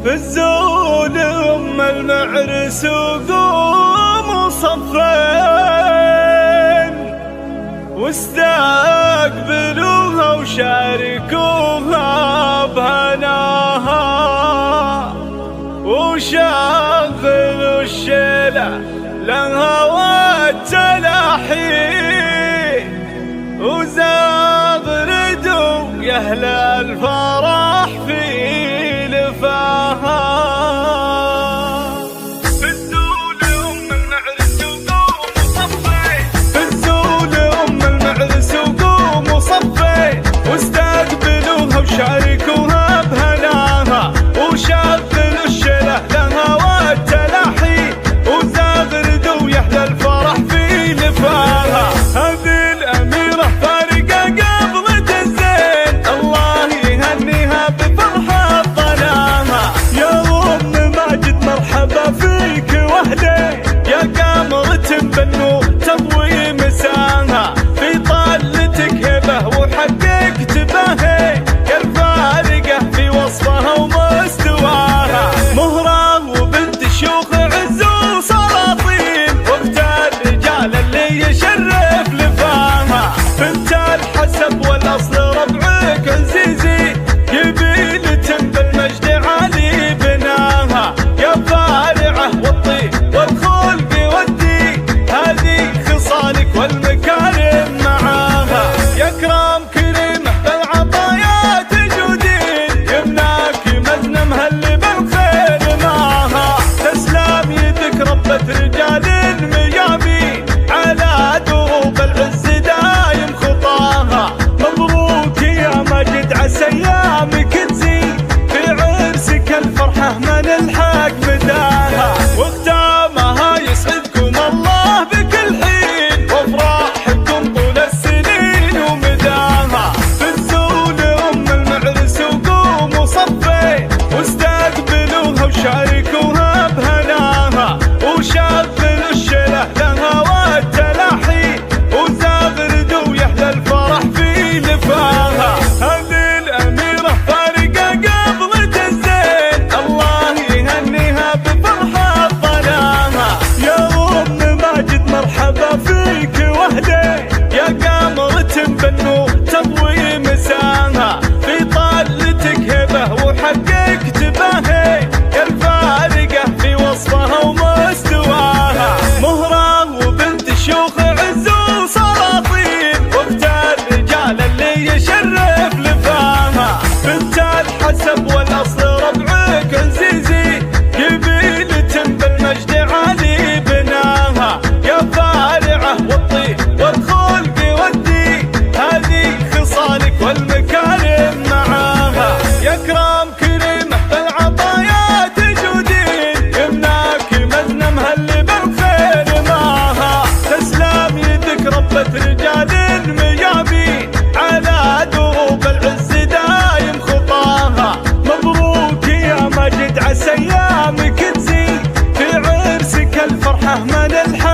بالزول أم المعرس وقوم صفين واستقبلوها وشاركوها بهناها وشغلوا الشيلة لها والتلاحي وزغردوا يا أهل الفرح في لفاها. بالزول أم المعرس وقوم صفين بالزول أم المعرس وقوم صفين واستقبلوها وشاركوها بهناها وشغلوا الشيلة لها والتلاحي وزغردوا يا أهل الفرح في لفاها. هذه الأميرة فارقة قبل الزين الله يهنيها بفرحة ظناها. يا أم ماجد مرحبا فيك وحدي يا قمرة بالنور تضوي مساها في طلتك هبة وحققت بهي يا الفارقة في وصفها ومستواها. مهرة وبنت شيوخ عز وسلاطين وقت الرجال اللي يشرف لفاها. بنت الحسب والاصل ربعك عزيزي يبيلة بالمجد عالي بناها. يا فارعة والطيب والخلق والدين هذه خصالك والمكارم معاها. يا كرام كريمة بالعطايا تجودين يمناك مزن مهلي بالخير معاها. تسلم يدك ربة رجال ميامين على دروب العز دايم خطاها. مبروك يا ماجد عسى ايامك تزيد في عرسك الفرحة ما نلحق مداها. وختامها يسعدكم الله بكل حين وافراحكم طول السنين ومداها. بالزول أم المعرس وقوموا صفين واستقبلوها وشاركوها بهناها وشغلوا الشيلة لها والتلاحي وزغردوا يا أهل الفرح في لفاها. هذه الأميرة فارقة قبل الزين الله يهنيها بفرحة ظناها. يا أم ماجد مرحبا فيك وحدي يا قمرة بالنور تضوي مساها في طلتك هبة وحققت بهي يا الفارقة في وصفها ومستواها. مهرة وبنت شيوخ عز وسلاطين وقت الرجال اللي يشرف لفاها. بنت الحسب والاصل ربعك عزيزي يبيلة بالمجد عالي بناها. يا فارعة والطيب والخلق والدين هذه خصالك والمكارم معاها. يا كرام كريمة بالعطايا تجودين يمناك مزن مهلي بالخير معاها. تسلم يدك ربة رجال ميامين على دروب العز دايم خطاها. مبروك يا ماجد عسى ايامك تزيد في عرسك الفرحة ما نلحق